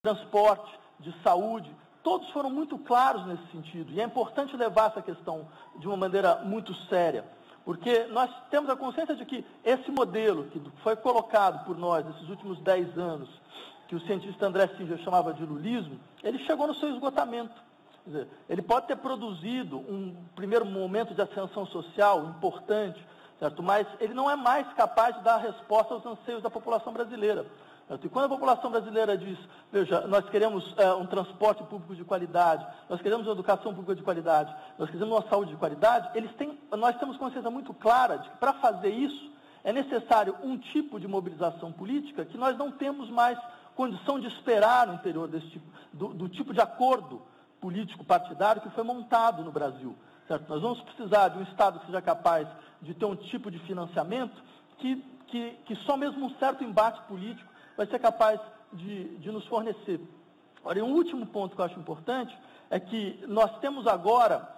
transporte, de saúde, todos foram muito claros nesse sentido. E é importante levar essa questão de uma maneira muito séria, porque nós temos a consciência de que esse modelo que foi colocado por nós nesses últimos 10 anos, que o cientista André Singer chamava de lulismo, ele chegou no seu esgotamento. Quer dizer, ele pode ter produzido um primeiro momento de ascensão social importante, certo? Mas ele não é mais capaz de dar resposta aos anseios da população brasileira. Certo? E quando a população brasileira diz, veja, nós queremos um transporte público de qualidade, nós queremos uma educação pública de qualidade, nós queremos uma saúde de qualidade, nós temos consciência muito clara de que para fazer isso é necessário um tipo de mobilização política que nós não temos mais condição de esperar no interior desse tipo, do tipo de acordo político partidário que foi montado no Brasil. Certo? Nós vamos precisar de um Estado que seja capaz de ter um tipo de financiamento que só mesmo um certo embate político vai ser capaz de nos fornecer. Ora, e um último ponto que eu acho importante é que nós temos agora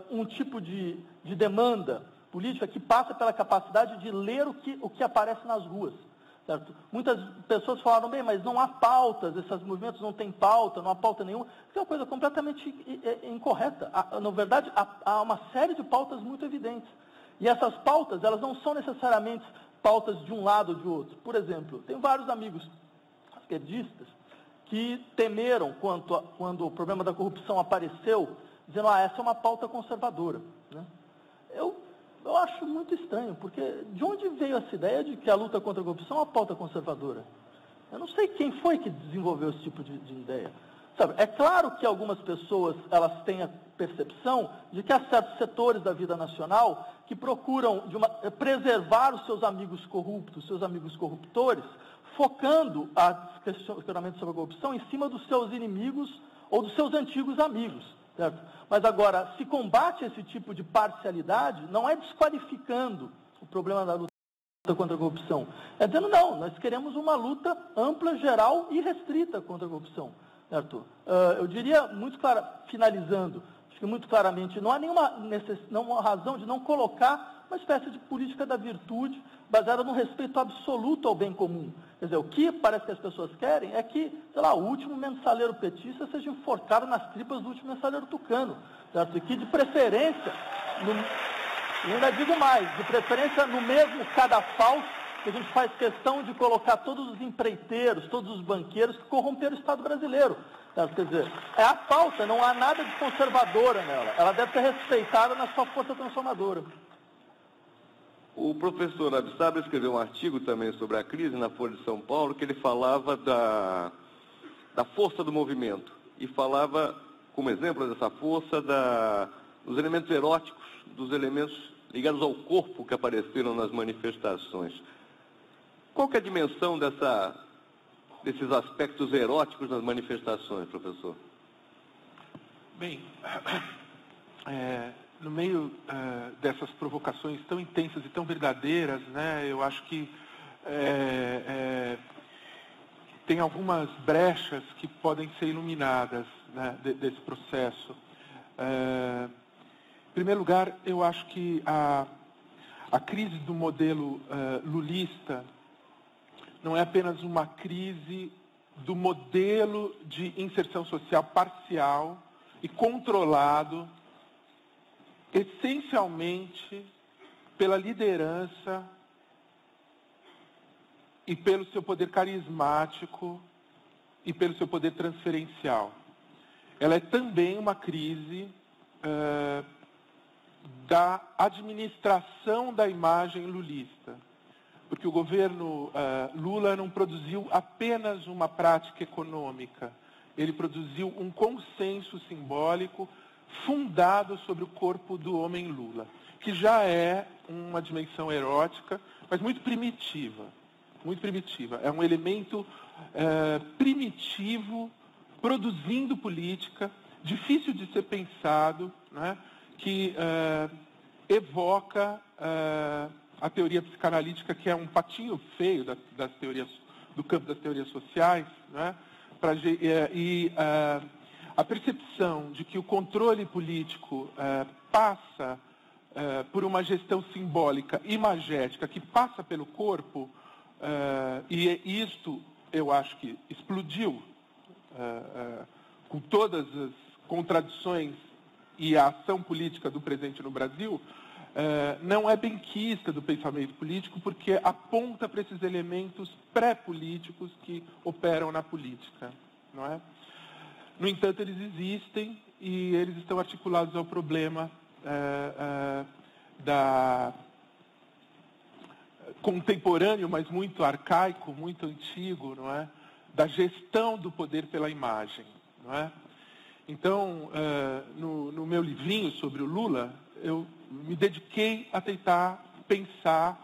um tipo de demanda política que passa pela capacidade de ler o que aparece nas ruas. Certo? Muitas pessoas falaram, bem, mas não há pautas, esses movimentos não têm pauta, não há pauta nenhuma. Isso é uma coisa completamente incorreta. Na verdade, há uma série de pautas muito evidentes. E essas pautas, elas não são necessariamente pautas de um lado ou de outro. Por exemplo, tem vários amigos esquerdistas que temeram quando o problema da corrupção apareceu, dizendo, essa é uma pauta conservadora. Né? Eu acho muito estranho, porque de onde veio essa ideia de que a luta contra a corrupção é uma pauta conservadora? Eu não sei quem foi que desenvolveu esse tipo de ideia. Sabe, é claro que algumas pessoas elas têm a percepção de que há certos setores da vida nacional que procuram preservar os seus amigos corruptos, seus amigos corruptores, focando o questionamento sobre a corrupção em cima dos seus inimigos ou dos seus antigos amigos. Certo? Mas agora, se combate esse tipo de parcialidade, não é desqualificando o problema da luta contra a corrupção. É dizendo, não, nós queremos uma luta ampla, geral e restrita contra a corrupção. Certo? Eu diria, finalizando, acho que muito claramente, não há nenhuma razão de não colocar uma espécie de política da virtude baseada no respeito absoluto ao bem comum. Quer dizer, o que parece que as pessoas querem é que, sei lá, o último mensaleiro petista seja enforcado nas tripas do último mensaleiro tucano. Certo? E que, de preferência, e ainda digo mais, de preferência no mesmo cadafalso, que a gente faz questão de colocar todos os empreiteiros, todos os banqueiros que corromperam o Estado brasileiro. Certo? Quer dizer, é a pauta, não há nada de conservadora nela. Ela deve ser respeitada na sua força transformadora. O professor Absab escreveu um artigo também sobre a crise na Folha de São Paulo, que ele falava da força do movimento. E falava, como exemplo dessa força, dos elementos eróticos, dos elementos ligados ao corpo que apareceram nas manifestações. Qual que é a dimensão desses aspectos eróticos nas manifestações, professor? Bem, no meio dessas provocações tão intensas e tão verdadeiras, né, eu acho que tem algumas brechas que podem ser iluminadas, né, desse processo. Em primeiro lugar, eu acho que a crise do modelo lulista não é apenas uma crise do modelo de inserção social parcial e controlado essencialmente pela liderança e pelo seu poder carismático e pelo seu poder transferencial. Ela é também uma crise da administração da imagem lulista, porque o governo Lula não produziu apenas uma prática econômica, ele produziu um consenso simbólico fundado sobre o corpo do homem Lula, que já é uma dimensão erótica, mas muito primitiva. Muito primitiva. É um elemento primitivo, produzindo política, difícil de ser pensado, né, que evoca a teoria psicanalítica, que é um patinho feio das teorias, do campo das teorias sociais, né, a percepção de que o controle político passa por uma gestão simbólica imagética que passa pelo corpo, e isto eu acho que explodiu com todas as contradições e a ação política do presente no Brasil, não é benquista do pensamento político, porque aponta para esses elementos pré-políticos que operam na política, não é? No entanto, eles existem e eles estão articulados ao problema contemporâneo, mas muito arcaico, muito antigo, não é? Da gestão do poder pela imagem, não é? Então, no meu livrinho sobre o Lula, eu me dediquei a tentar pensar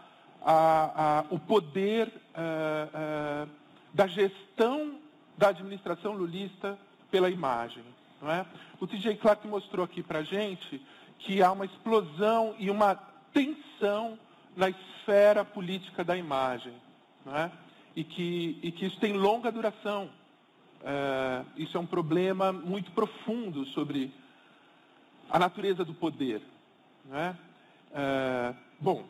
o poder da gestão da administração lulista pela imagem, não é? O T.J. Clark mostrou aqui para a gente que há uma explosão e uma tensão na esfera política da imagem, não é? E que isso tem longa duração. Isso é um problema muito profundo sobre a natureza do poder, não é? Bom,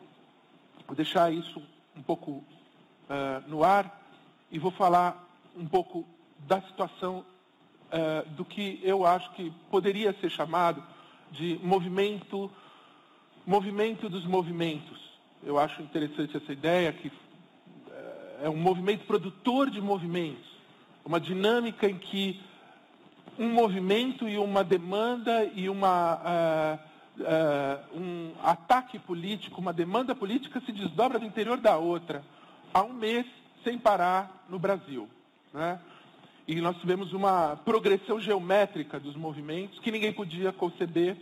vou deixar isso um pouco no ar e vou falar um pouco da situação do que eu acho que poderia ser chamado de movimento dos movimentos. Eu acho interessante essa ideia que é um movimento produtor de movimentos, uma dinâmica em que um movimento e uma demanda e um ataque político, uma demanda política se desdobra do interior da outra, há um mês sem parar no Brasil, né? E nós tivemos uma progressão geométrica dos movimentos que ninguém podia conceber.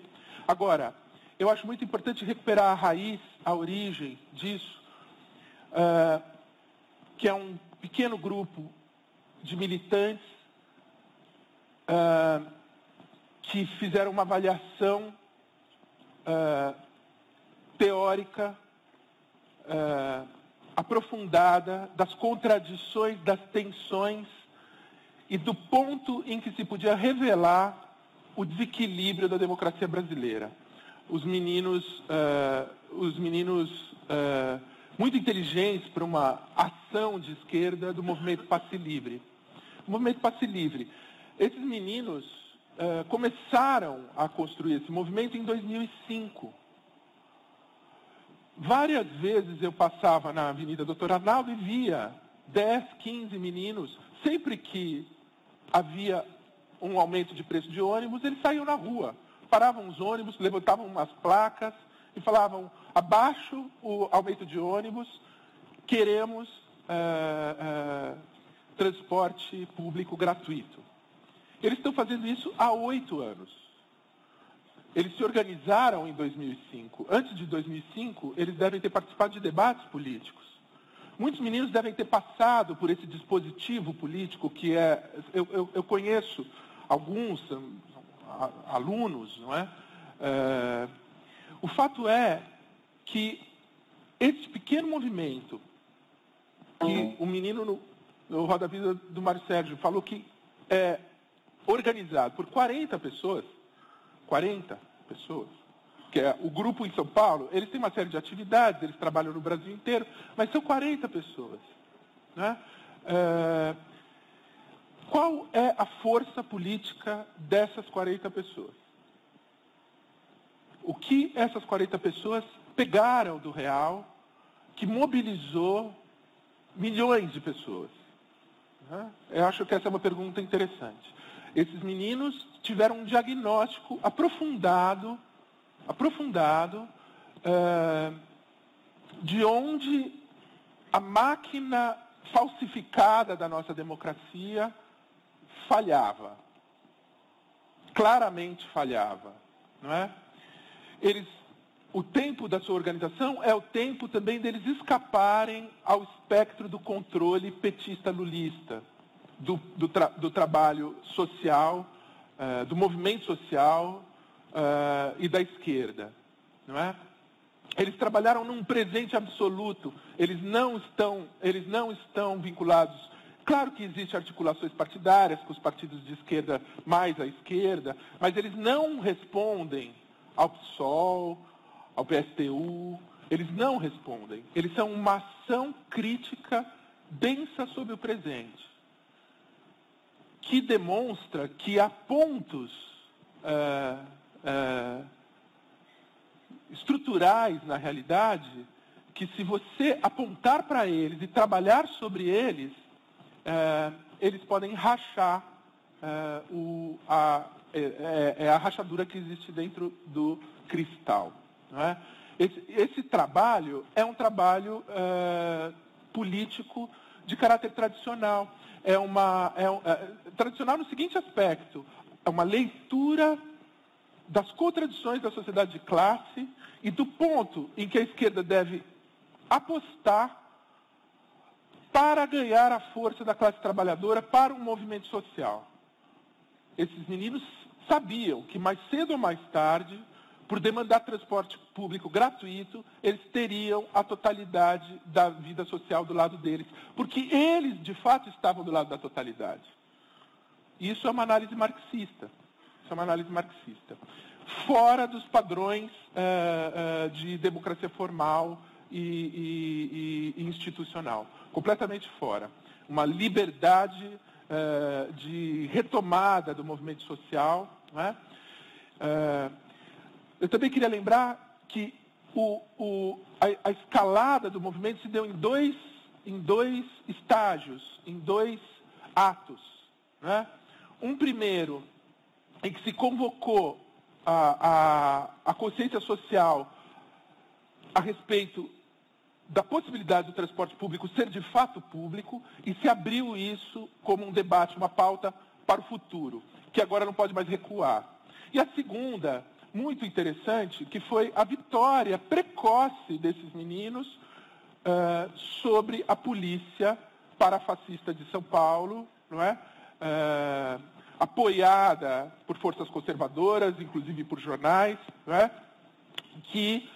Agora, eu acho muito importante recuperar a raiz, a origem disso, que é um pequeno grupo de militantes que fizeram uma avaliação teórica aprofundada das contradições, das tensões e do ponto em que se podia revelar o desequilíbrio da democracia brasileira. Os meninos muito inteligentes para uma ação de esquerda do movimento Passe Livre. O movimento Passe Livre. Esses meninos começaram a construir esse movimento em 2005. Várias vezes eu passava na Avenida Doutor Arnaldo e via 10, 15 meninos, sempre que havia um aumento de preço de ônibus, eles saíam na rua. Paravam os ônibus, levantavam umas placas e falavam: abaixo o aumento de ônibus, queremos transporte público gratuito. Eles estão fazendo isso há 8 anos. Eles se organizaram em 2005. Antes de 2005, eles devem ter participado de debates políticos. Muitos meninos devem ter passado por esse dispositivo político que é... Eu conheço alguns alunos, não é? O fato é que esse pequeno movimento, que o menino no Roda Vida do Mário Sérgio falou que é organizado por 40 pessoas, que é o grupo em São Paulo, eles têm uma série de atividades, eles trabalham no Brasil inteiro, mas são 40 pessoas, né? Qual é a força política dessas 40 pessoas? O que essas 40 pessoas pegaram do real que mobilizou milhões de pessoas? Eu acho que essa é uma pergunta interessante. Esses meninos tiveram um diagnóstico aprofundado de onde a máquina falsificada da nossa democracia falhava. Claramente falhava, não é? O tempo da sua organização é o tempo também deles escaparem ao espectro do controle petista-lulista, do trabalho social, do movimento social e da esquerda, não é? Eles trabalharam num presente absoluto, eles não estão vinculados. Claro que existem articulações partidárias com os partidos de esquerda mais à esquerda, mas eles não respondem ao PSOL, ao PSTU, eles não respondem. Eles são uma ação crítica densa sobre o presente. que demonstra que há pontos estruturais na realidade que, se você apontar para eles e trabalhar sobre eles, eles podem rachar a rachadura que existe dentro do cristal. Não é? Esse trabalho é um trabalho político de caráter tradicional. Tradicional no seguinte aspecto: é uma leitura das contradições da sociedade de classe e do ponto em que a esquerda deve apostar para ganhar a força da classe trabalhadora para um movimento social. Esses meninos sabiam que mais cedo ou mais tarde, por demandar transporte público gratuito, eles teriam a totalidade da vida social do lado deles, porque eles, de fato, estavam do lado da totalidade. Isso é uma análise marxista. Fora dos padrões de democracia formal e institucional. Completamente fora. Uma liberdade de retomada do movimento social. Né? Eu também queria lembrar que a escalada do movimento se deu em dois estágios, em dois atos. Né? Um primeiro, em que se convocou a consciência social a respeito da possibilidade do transporte público ser de fato público, e se abriu isso como um debate, uma pauta para o futuro, que agora não pode mais recuar. E a segunda, muito interessante, que foi a vitória precoce desses meninos sobre a polícia parafascista de São Paulo, não é? Apoiada por forças conservadoras, inclusive por jornais, não é? Que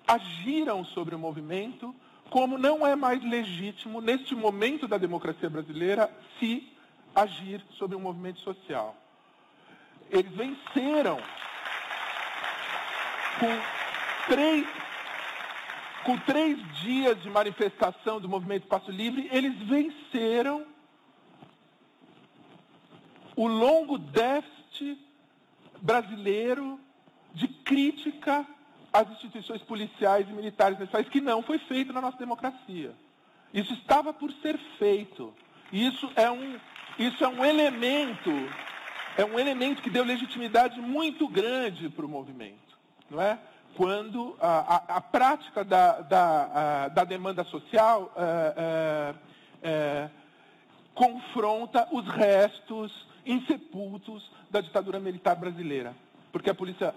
agiram sobre o movimento, como não é mais legítimo, neste momento da democracia brasileira, se agir sobre um movimento social. Eles venceram com 3 dias de manifestação do movimento Espaço Livre, eles venceram o longo déficit brasileiro de crítica às instituições policiais e militares nesse país, que não foi feito na nossa democracia. Isso estava por ser feito. Isso é um elemento que deu legitimidade muito grande para o movimento, não é? Quando a prática da demanda social confronta os restos insepultos da ditadura militar brasileira. Porque a polícia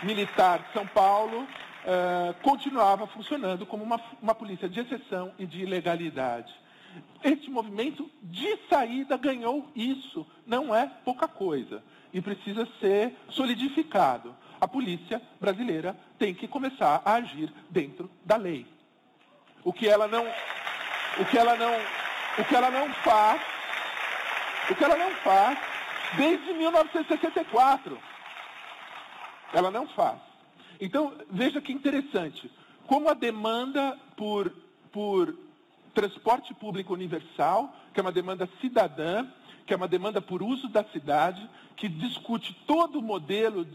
militar de São Paulo continuava funcionando como uma polícia de exceção e de ilegalidade. Este movimento, de saída, ganhou isso. Não é pouca coisa. E precisa ser solidificado. A polícia brasileira tem que começar a agir dentro da lei. O que ela não faz desde 1964. Ela não faz. Então, veja que interessante. Como a demanda por transporte público universal, que é uma demanda cidadã, que é uma demanda por uso da cidade, que discute todo o modelo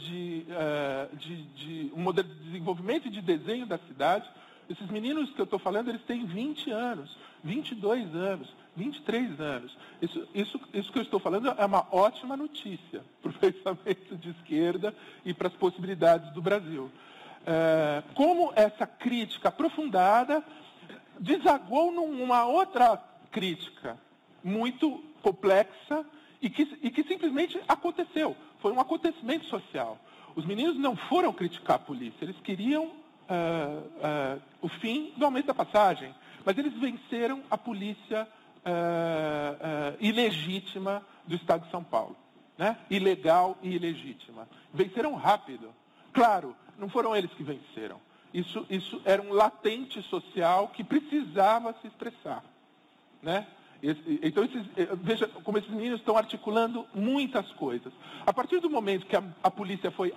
um modelo de desenvolvimento e de desenho da cidade. Esses meninos que eu estou falando, eles têm 20 anos, 22 anos, 23 anos. Isso que eu estou falando é uma ótima notícia para o pensamento de esquerda e para as possibilidades do Brasil. Como essa crítica aprofundada desagou numa outra crítica muito complexa e que simplesmente aconteceu. Foi um acontecimento social. Os meninos não foram criticar a polícia, eles queriam o fim do aumento da passagem, mas eles venceram a polícia ilegítima do Estado de São Paulo, né? Ilegal e ilegítima. Venceram rápido. Claro, não foram eles que venceram. Isso era um latente social que precisava se expressar, né? Então, veja como esses meninos estão articulando muitas coisas. A partir do momento que a polícia foi